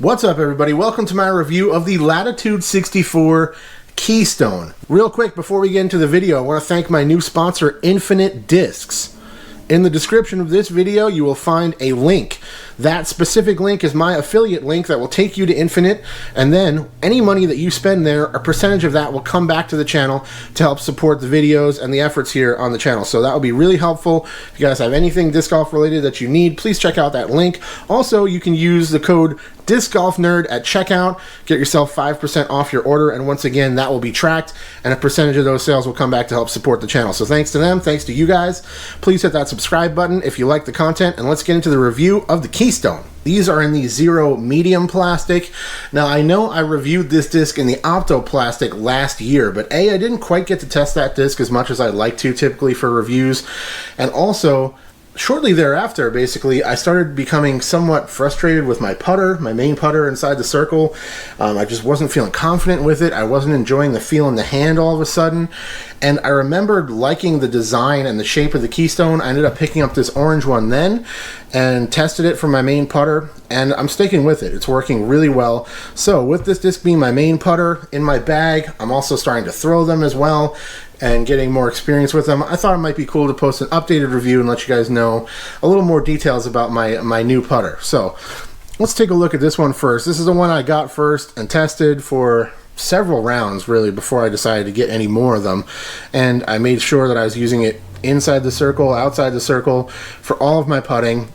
What's up, everybody? Welcome to my review of the Latitude 64 Keystone. Real quick, before we get into the video, I want to thank my new sponsor, Infinite Discs. In the description of this video, you will find a link. That specific link is my affiliate link that will take you to Infinite, and then any money that you spend there, a percentage of that will come back to the channel to help support the videos and the efforts here on the channel. So that will be really helpful. If you guys have anything disc golf related that you need, please check out that link. Also, you can use the code DiscGolfNerd at checkout, get yourself 5% off your order, and once again, that will be tracked, and a percentage of those sales will come back to help support the channel. So thanks to them, thanks to you guys. Please hit that subscribe button if you like the content, and let's get into the review of the Keystone. These are in the Zero medium plastic. Now, I know I reviewed this disc in the Opto plastic last year, but I didn't quite get to test that disc as much as I'd like to typically for reviews, and also shortly thereafter, basically, I started becoming somewhat frustrated with my putter, my main putter inside the circle. I just wasn't feeling confident with it. I wasn't enjoying the feel in the hand all of a sudden. And I remembered liking the design and the shape of the Keystone. I ended up picking up this orange one then and tested it for my main putter, and I'm sticking with it. It's working really well. So with this disc being my main putter in my bag, I'm also starting to throw them as well and getting more experience with them. I thought it might be cool to post an updated review and let you guys know a little more details about my new putter. So let's take a look at this one first. This is the one I got first and tested for several rounds really before I decided to get any more of them, and I made sure that I was using it inside the circle, outside the circle for all of my putting.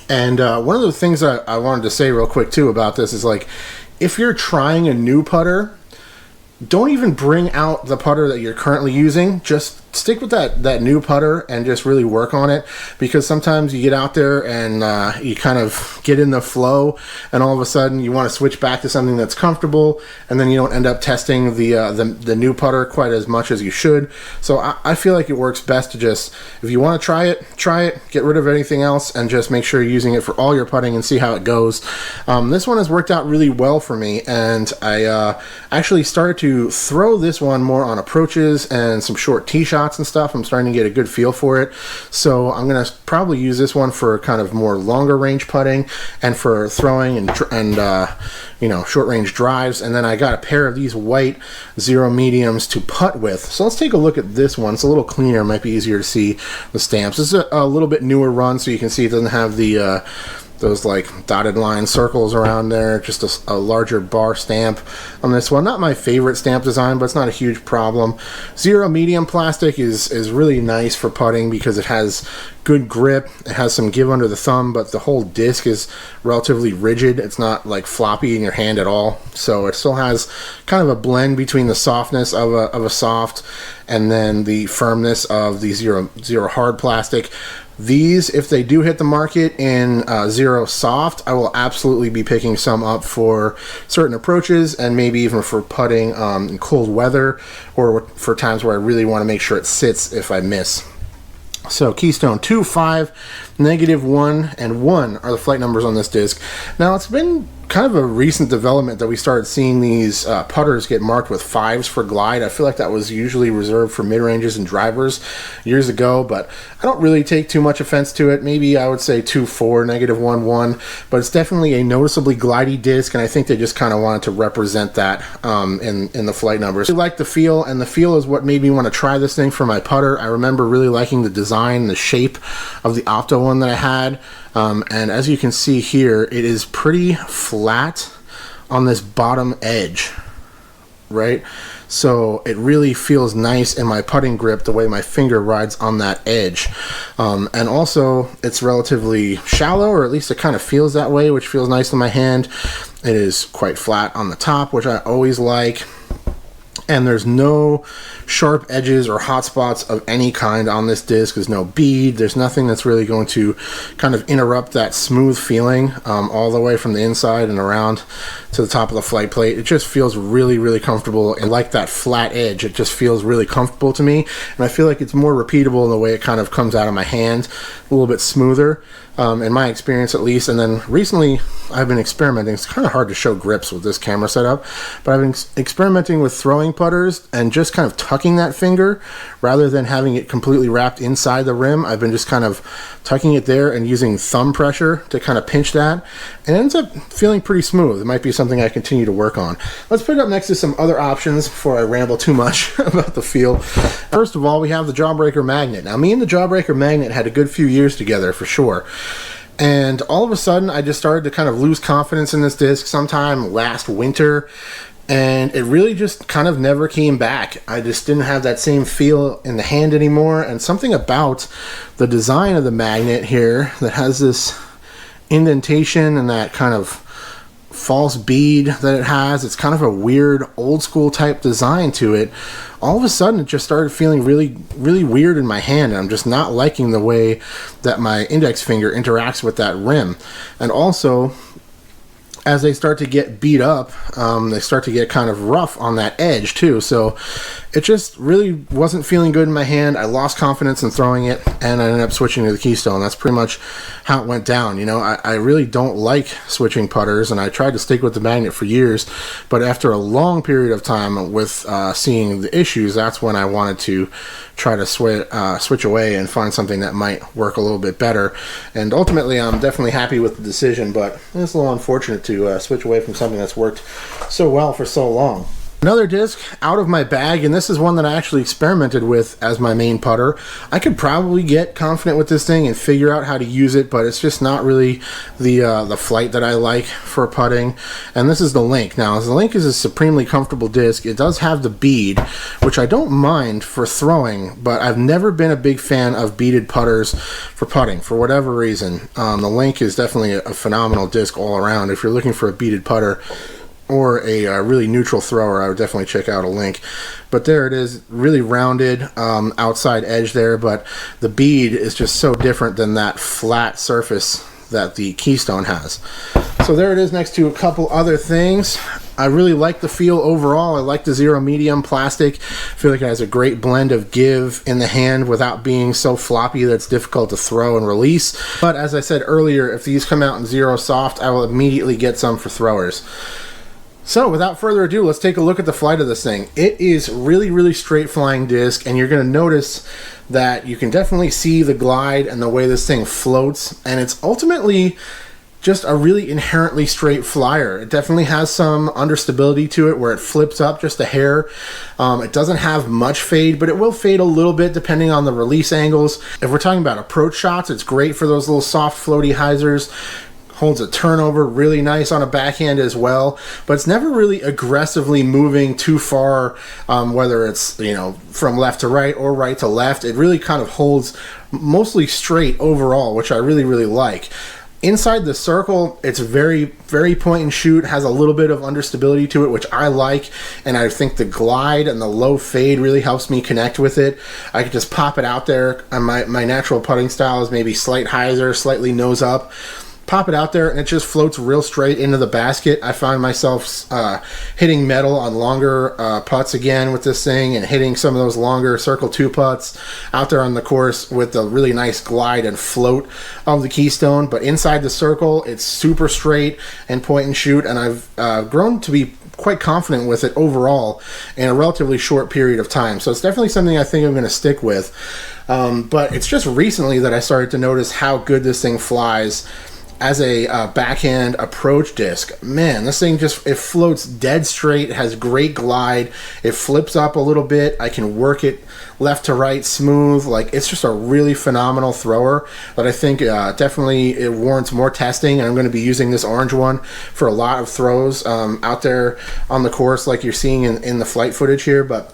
And one of the things I wanted to say real quick too about this is, like, if you're trying a new putter, don't even bring out the putter that you're currently using. Just stick with that new putter and just really work on it, because sometimes you get out there and you kind of get in the flow, and all of a sudden you want to switch back to something that's comfortable, and then you don't end up testing the new putter quite as much as you should. So I feel like it works best to just, if you want to try it, get rid of anything else, and just make sure you're using it for all your putting and see how it goes. This one has worked out really well for me, and I actually started to throw this one more on approaches and some short tee shots and stuff. I'm starting to get a good feel for it, so I'm gonna probably use this one for kind of more longer range putting and for throwing and you know, short range drives. And then I got a pair of these white Zero mediums to putt with. So let's take a look at this one. It's a little cleaner, might be easier to see the stamps. This is a little bit newer run, so you can see it doesn't have the those like dotted line circles around there, just a larger bar stamp on this one. Not my favorite stamp design, but it's not a huge problem. Zero medium plastic is really nice for putting because it has good grip, it has some give under the thumb, but the whole disc is relatively rigid. It's not like floppy in your hand at all, so it still has kind of a blend between the softness of a soft and then the firmness of the zero hard plastic. These, if they do hit the market in Zero Soft, I will absolutely be picking some up for certain approaches, and maybe even for putting in cold weather, or for times where I really want to make sure it sits if I miss. So Keystone 2, 5, -1, and 1 are the flight numbers on this disc. Now, it's been kind of a recent development that we started seeing these putters get marked with 5s for glide. I feel like that was usually reserved for mid-ranges and drivers years ago, but I don't really take too much offense to it. Maybe I would say 2, 4, -1, 1, but it's definitely a noticeably glidey disc, and I think they just kind of wanted to represent that in the flight numbers. I like the feel, and the feel is what made me want to try this thing for my putter. I remember really liking the design, the shape of the Opto one that I had. And as you can see here, it is pretty flat on this bottom edge, right? So it really feels nice in my putting grip, the way my finger rides on that edge. And also, it's relatively shallow, or at least it kind of feels that way, which feels nice in my hand. It is quite flat on the top, which I always like. And there's no sharp edges or hot spots of any kind on this disc. There's no bead. There's nothing that's really going to kind of interrupt that smooth feeling all the way from the inside and around to the top of the flight plate. It just feels really, really comfortable, and like that flat edge, it just feels really comfortable to me, and I feel like it's more repeatable in the way it kind of comes out of my hand, a little bit smoother, in my experience at least. And then recently I've been experimenting. It's kind of hard to show grips with this camera setup, but I've been experimenting with throwing putters and just kind of tucking that finger rather than having it completely wrapped inside the rim. I've been just kind of tucking it there and using thumb pressure to kind of pinch that, and it ends up feeling pretty smooth. It might be something I continue to work on. Let's put it up next to some other options before I ramble too much about the feel. First of all, we have the Jawbreaker Magnet. Now, me and the Jawbreaker Magnet had a good few years together for sure. And all of a sudden, I just started to kind of lose confidence in this disc sometime last winter, and it really just kind of never came back. I just didn't have that same feel in the hand anymore, and something about the design of the magnet here that has this indentation and that kind of false bead that it has, it's kind of a weird old school type design to it. All of a sudden it just started feeling really, really weird in my hand, and I'm just not liking the way that my index finger interacts with that rim. And also, as they start to get beat up, they start to get kind of rough on that edge too. So it just really wasn't feeling good in my hand. I lost confidence in throwing it, and I ended up switching to the Keystone. That's pretty much how it went down. You know, I really don't like switching putters, and I tried to stick with the magnet for years, but after a long period of time with seeing the issues, that's when I wanted to try to switch away and find something that might work a little bit better. And ultimately, I'm definitely happy with the decision, but it's a little unfortunate to switch away from something that's worked so well for so long. Another disc out of my bag, and this is one that I actually experimented with as my main putter. I could probably get confident with this thing and figure out how to use it, but it's just not really the flight that I like for putting. And this is the Link. Now, the Link is a supremely comfortable disc. It does have the bead, which I don't mind for throwing, but I've never been a big fan of beaded putters for putting for whatever reason. The Link is definitely a phenomenal disc all around. If you're looking for a beaded putter or a really neutral thrower, I would definitely check out a Link. But there it is, really rounded outside edge there, but the bead is just so different than that flat surface that the Keystone has. So there it is next to a couple other things. I really like the feel overall. I like the zero medium plastic. I feel like it has a great blend of give in the hand without being so floppy that it's difficult to throw and release. But as I said earlier, if these come out in zero soft, I will immediately get some for throwers. So without further ado, let's take a look at the flight of this thing. It is really, really straight flying disc, and you're going to notice that you can definitely see the glide and the way this thing floats, and it's ultimately just a really inherently straight flyer. It definitely has some understability to it where it flips up just a hair. It doesn't have much fade, but it will fade a little bit depending on the release angles. If we're talking about approach shots, it's great for those little soft floaty hyzers. Holds a turnover really nice on a backhand as well, but it's never really aggressively moving too far, whether it's, you know, from left to right or right to left. It really kind of holds mostly straight overall, which I really, really like. Inside the circle, it's very, very point and shoot, has a little bit of understability to it, which I like, and I think the glide and the low fade really helps me connect with it. I could just pop it out there, and my natural putting style is maybe slight hyzer, slightly nose up. Pop it out there and it just floats real straight into the basket. I find myself hitting metal on longer putts again with this thing, and hitting some of those longer circle 2 putts out there on the course with the really nice glide and float of the Keystone. But inside the circle, it's super straight and point and shoot, and I've grown to be quite confident with it overall in a relatively short period of time. So it's definitely something I think I'm going to stick with. But it's just recently that I started to notice how good this thing flies as a backhand approach disc. Man, this thing just, it floats dead straight. It has great glide. It flips up a little bit. I can work it left to right smooth. Like, it's just a really phenomenal thrower that I think definitely it warrants more testing, and I'm going to be using this orange one for a lot of throws out there on the course like you're seeing in the flight footage here. But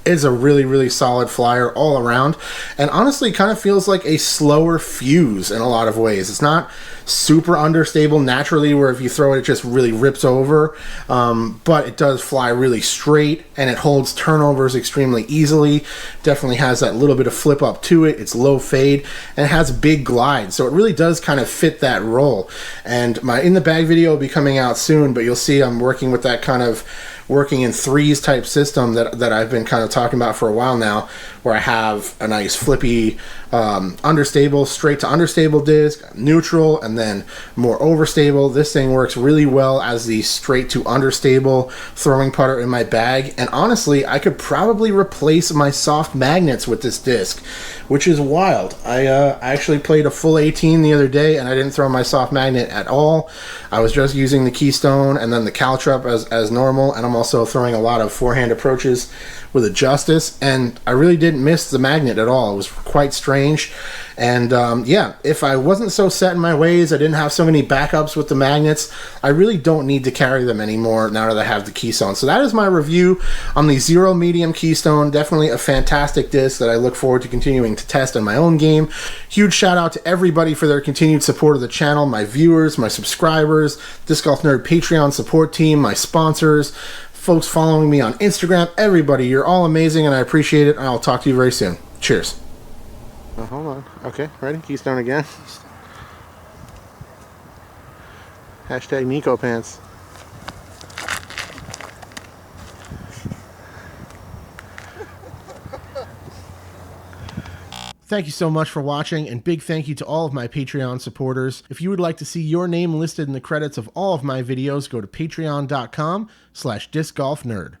It's a really, really solid flyer all around, and honestly kind of feels like a slower fuse in a lot of ways. It's not super understable naturally, where if you throw it, it just really rips over, but it does fly really straight, and it holds turnovers extremely easily. Definitely has that little bit of flip up to it. It's low fade, and it has big glide, so it really does kind of fit that role. And my in the bag video will be coming out soon, but you'll see I'm working with that kind of working in threes type system that I've been kind of talking about for a while now, where I have a nice flippy understable, straight to understable disc, neutral, and then more overstable. This thing works really well as the straight to understable throwing putter in my bag, and honestly I could probably replace my soft magnets with this disc, which is wild. I actually played a full 18 the other day and I didn't throw my soft magnet at all. I was just using the Keystone and then the Caltrop as normal, and I'm also throwing a lot of forehand approaches with a Justice, and I really didn't miss the magnet at all. It was quite strange. And yeah, if I wasn't so set in my ways, I didn't have so many backups with the magnets, I really don't need to carry them anymore now that I have the Keystone. So that is my review on the Zero Medium Keystone. Definitely a fantastic disc that I look forward to continuing to test in my own game. Huge shout out to everybody for their continued support of the channel, my viewers, my subscribers, Disc Golf Nerd Patreon support team, my sponsors, folks following me on Instagram, everybody. You're all amazing and I appreciate it, and I'll talk to you very soon. Cheers. Oh, hold on. Okay, ready? Keystone again. Hashtag Nico Pants. Thank you so much for watching, and big thank you to all of my Patreon supporters. If you would like to see your name listed in the credits of all of my videos, go to patreon.com/discgolfnerd.